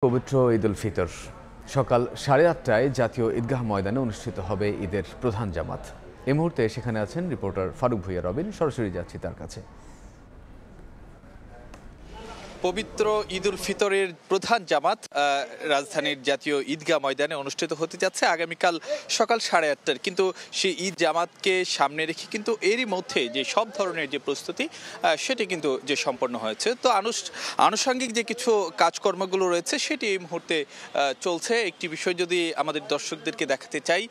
পবিত্র ঈদ উল ফিতর সকাল 8:30টায় জাতীয় ঈদগাহ ময়দানে অনুষ্ঠিত হবে ঈদের প্রধান জামাত। এই মুহূর্তে সেখানে আছেন রিপোর্টার ফারুক ভুইয়া রবিন। সরাসরি যাচ্ছি তার কাছে। পবিত্র ঈদ উল ফিতরের প্রধান জামাত রাজধানীর জাতীয় ঈদগাহ ময়দানে অনুষ্ঠিত হতে যাচ্ছে আগামীকাল সকাল 8:30টায়। কিন্তু সেই ঈদ জামাতকে সামনে রেখে কিন্তু এরই মধ্যে যে সব ধরনের যে প্রস্তুতি সেটি কিন্তু যে সম্পন্ন হয়েছে। তো আনুষঙ্গিক যে কিছু কাজকর্মগুলো রয়েছে সেটি এই মুহূর্তে চলছে। একটি বিষয় যদি আমাদের দর্শকদেরকে দেখাতে চাই,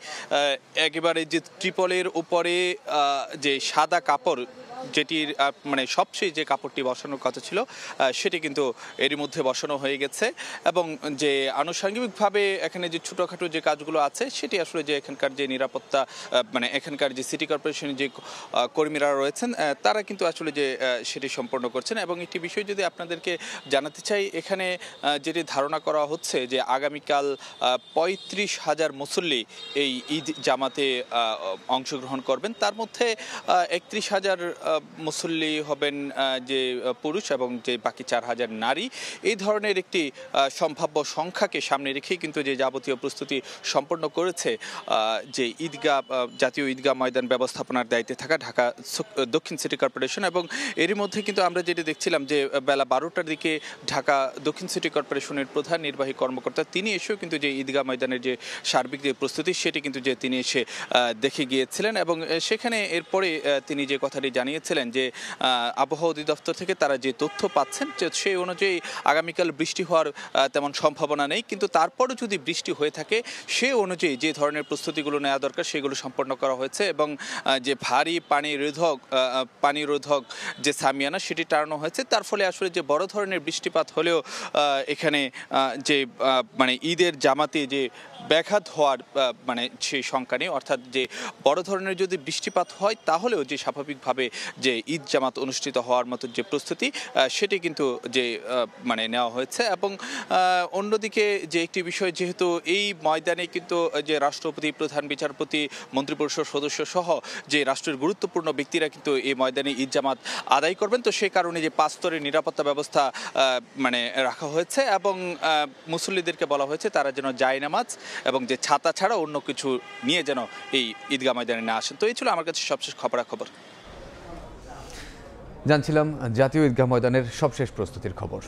একেবারে যে ত্রিপলের উপরে যে সাদা কাপড়, যেটির মানে সবচেয়ে যে কাপড়টি বসানোর কথা ছিল সেটি কিন্তু এরই মধ্যে বসানো হয়ে গেছে। এবং যে আনুষঙ্গিকভাবে এখানে যে ছোটোখাটো যে কাজগুলো আছে সেটি আসলে যে এখানকার যে নিরাপত্তা, মানে এখানকার যে সিটি কর্পোরেশনের যে কর্মীরা রয়েছেন তারা কিন্তু আসলে যে সেটি সম্পন্ন করছেন। এবং একটি বিষয় যদি আপনাদেরকে জানাতে চাই, এখানে যেটি ধারণা করা হচ্ছে যে আগামীকাল 35,000 মুসল্লি এই ঈদ জামাতে অংশগ্রহণ করবেন। তার মধ্যে 31,000 মুসল্লি হবেন যে পুরুষ এবং যে বাকি 4,000 নারী। এই ধরনের একটি সম্ভাব্য সংখ্যাকে সামনে রেখেই কিন্তু যে যাবতীয় প্রস্তুতি সম্পন্ন করেছে যে জাতীয় ঈদগাহ ময়দান ব্যবস্থাপনার দায়িত্বে থাকা ঢাকা দক্ষিণ সিটি কর্পোরেশন। এবং এরই মধ্যে কিন্তু আমরা যেটি দেখছিলাম যে বেলা 12টার দিকে ঢাকা দক্ষিণ সিটি কর্পোরেশনের প্রধান নির্বাহী কর্মকর্তা তিনি এসেও কিন্তু যে ঈদগাহ ময়দানের যে সার্বিক যে প্রস্তুতি সেটি কিন্তু যে তিনি এসে দেখে গিয়েছিলেন। এবং সেখানে এরপরে তিনি যে কথাটি জানিয়েছিলেন যে আবহাওয়া অধিদপ্তর থেকে তারা যে তথ্য পাচ্ছেন সেই অনুযায়ী আগামীকাল বৃষ্টি হওয়ার তেমন সম্ভাবনা নেই, কিন্তু তারপরও যদি বৃষ্টি হয়ে থাকে সে অনুযায়ী যে ধরনের প্রস্তুতিগুলো নেওয়া দরকার সেগুলো সম্পন্ন করা হয়েছে। এবং যে ভারী পানিরোধক যে সামিয়ানা সেটি টানানো হয়েছে, তার ফলে আসলে যে বড় ধরনের বৃষ্টিপাত হলেও এখানে যে মানে ঈদের জামাতে যে ব্যাঘাত হওয়ার মানে সেই শঙ্কা নেই। অর্থাৎ যে বড় ধরনের যদি বৃষ্টিপাত হয় তাহলেও যে স্বাভাবিকভাবে যে ঈদ জামাত অনুষ্ঠিত হওয়ার মতো যে প্রস্তুতি সেটি কিন্তু যে মানে নেওয়া হয়েছে। এবং অন্যদিকে যে একটি বিষয়, যেহেতু এই ময়দানে কিন্তু যে রাষ্ট্রপতি, প্রধান বিচারপতি, মন্ত্রিপরিষদ সদস্য সহ যে রাষ্ট্রের গুরুত্বপূর্ণ ব্যক্তিরা কিন্তু এই ময়দানে ঈদ জামাত আদায় করবেন, তো সেই কারণে যে 5 স্তরের নিরাপত্তা ব্যবস্থা মানে রাখা হয়েছে। এবং মুসল্লিদেরকে বলা হয়েছে তারা যেন জায়নামাজ এবং যে ছাতা ছাড়া অন্য কিছু নিয়ে যেন এই ঈদগাহ ময়দানে না আসেন। তো এই ছিল আমার কাছে সবশেষ খবরাখবর। জানছিলাম জাতীয় ঈদগাহ ময়দানের সবশেষ প্রস্তুতির খবর।